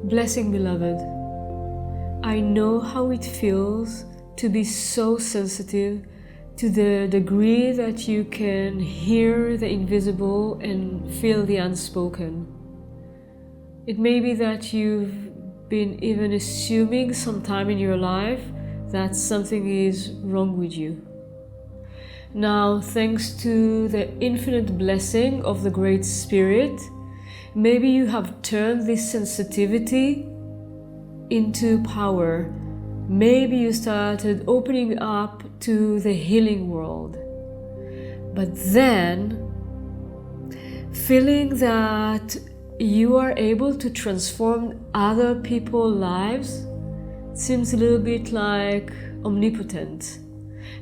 Blessing, beloved. I know how it feels to be so sensitive to the degree that you can hear the invisible and feel the unspoken. It may be that you've been even assuming sometime in your life that something is wrong with you. Now, thanks to the infinite blessing of the Great Spirit, maybe you have turned this sensitivity into power. Maybe you started opening up to the healing world. But then, feeling that you are able to transform other people's lives seems a little bit like omnipotent.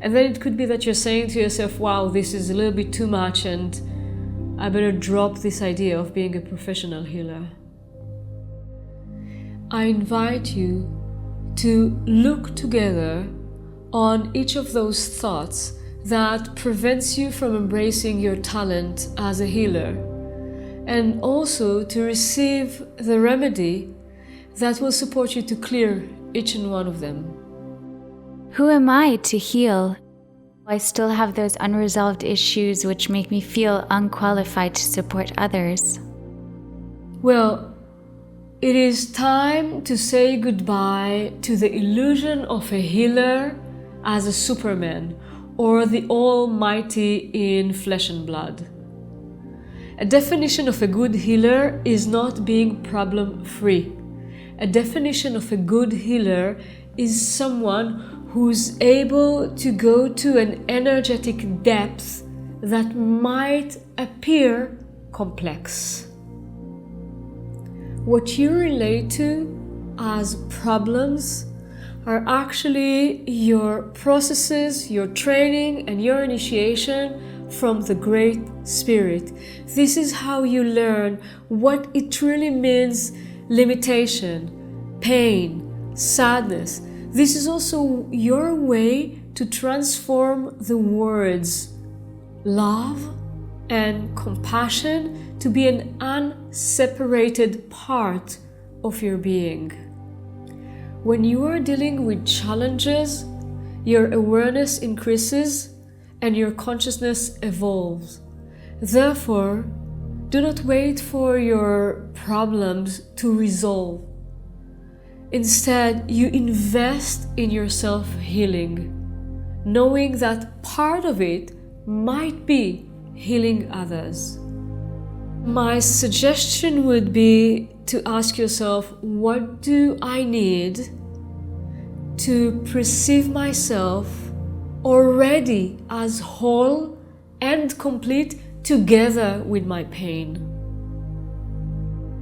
And then it could be that you're saying to yourself, wow, this is a little bit too much and I better drop this idea of being a professional healer. I invite you to look together on each of those thoughts that prevents you from embracing your talent as a healer, and also to receive the remedy that will support you to clear each and one of them. Who am I to heal? I still have those unresolved issues which make me feel unqualified to support others. Well, it is time to say goodbye to the illusion of a healer as a Superman or the Almighty in flesh and blood. A definition of a good healer is not being problem-free. A definition of a good healer is someone who's able to go to an energetic depth that might appear complex. What you relate to as problems are actually your processes, your training, and your initiation from the Great Spirit. This is how you learn what it truly means: limitation, pain, sadness. This is also your way to transform the words love and compassion to be an unseparated part of your being. When you are dealing with challenges, your awareness increases and your consciousness evolves. Therefore, do not wait for your problems to resolve. Instead, you invest in your self-healing, knowing that part of it might be healing others. My suggestion would be to ask yourself, what do I need to perceive myself already as whole and complete together with my pain?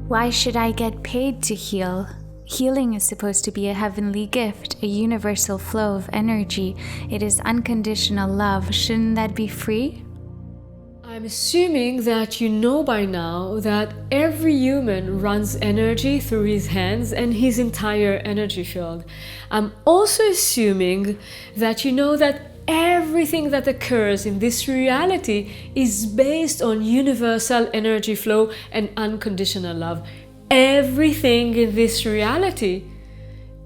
Why should I get paid to heal? Healing is supposed to be a heavenly gift, a universal flow of energy. It is unconditional love. Shouldn't that be free? I'm assuming that you know by now that every human runs energy through his hands and his entire energy field. I'm also assuming that you know that everything that occurs in this reality is based on universal energy flow and unconditional love. Everything in this reality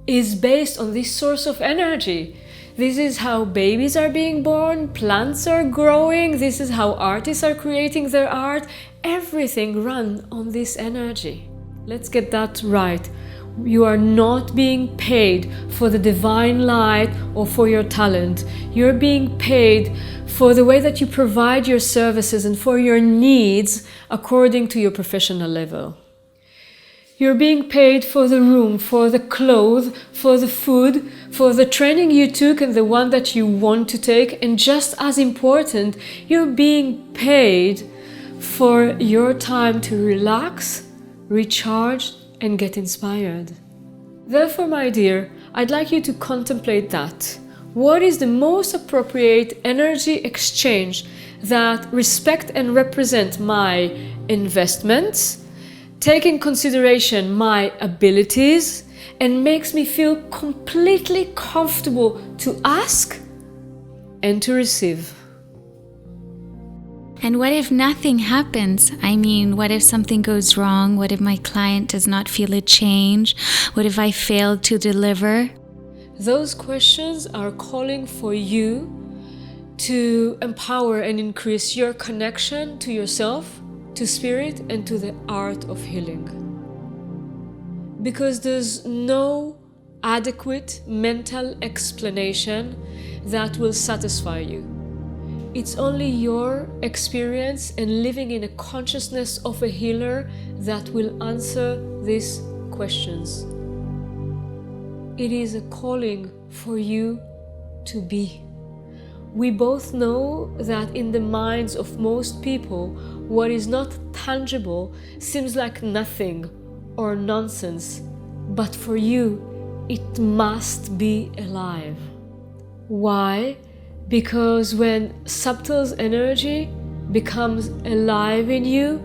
is based on this source of energy. This is how babies are being born, plants are growing, this is how artists are creating their art. Everything runs on this energy. Let's get that right. You are not being paid for the divine light or for your talent. You're being paid for the way that you provide your services and for your needs according to your professional level. You're being paid for the room, for the clothes, for the food, for the training you took and the one that you want to take. And just as important, you're being paid for your time to relax, recharge, and get inspired. Therefore, my dear, I'd like you to contemplate that. What is the most appropriate energy exchange that respect and represent my investments, take in consideration my abilities, and makes me feel completely comfortable to ask and to receive? And what if nothing happens? I mean, what if something goes wrong? What if my client does not feel a change? What if I fail to deliver? Those questions are calling for you to empower and increase your connection to yourself, to spirit, and to the art of healing. Because there's no adequate mental explanation that will satisfy you. It's only your experience and living in a consciousness of a healer that will answer these questions. It is a calling for you to be. We both know that in the minds of most people, what is not tangible seems like nothing or nonsense, but for you, it must be alive. Why? Because when subtle energy becomes alive in you,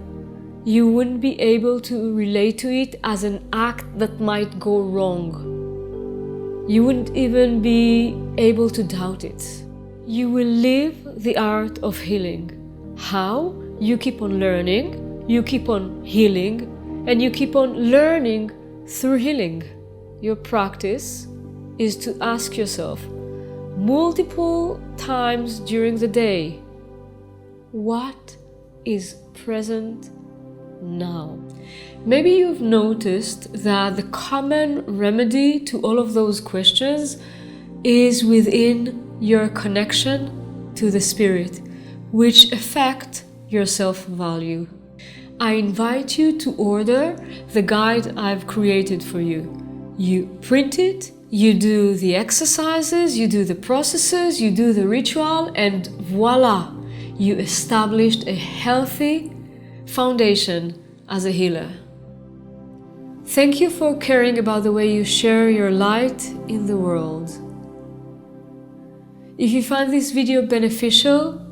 you wouldn't be able to relate to it as an act that might go wrong. You wouldn't even be able to doubt it. You will live the art of healing. How? You keep on learning, you keep on healing, and you keep on learning through healing. Your practice is to ask yourself multiple times during the day, what is present now? Maybe you've noticed that the common remedy to all of those questions is within your connection to the spirit, which affect your self-value. I invite you to order the guide I've created for you. You print it, you do the exercises, you do the processes, you do the ritual, and voila, you established a healthy foundation as a healer. Thank you for caring about the way you share your light in the world. If you find this video beneficial,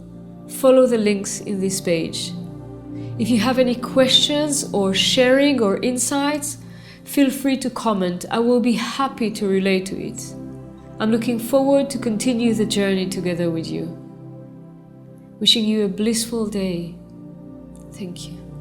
follow the links in this page. If you have any questions or sharing or insights, feel free to comment. I will be happy to relate to it. I'm looking forward to continue the journey together with you. Wishing you a blissful day. Thank you.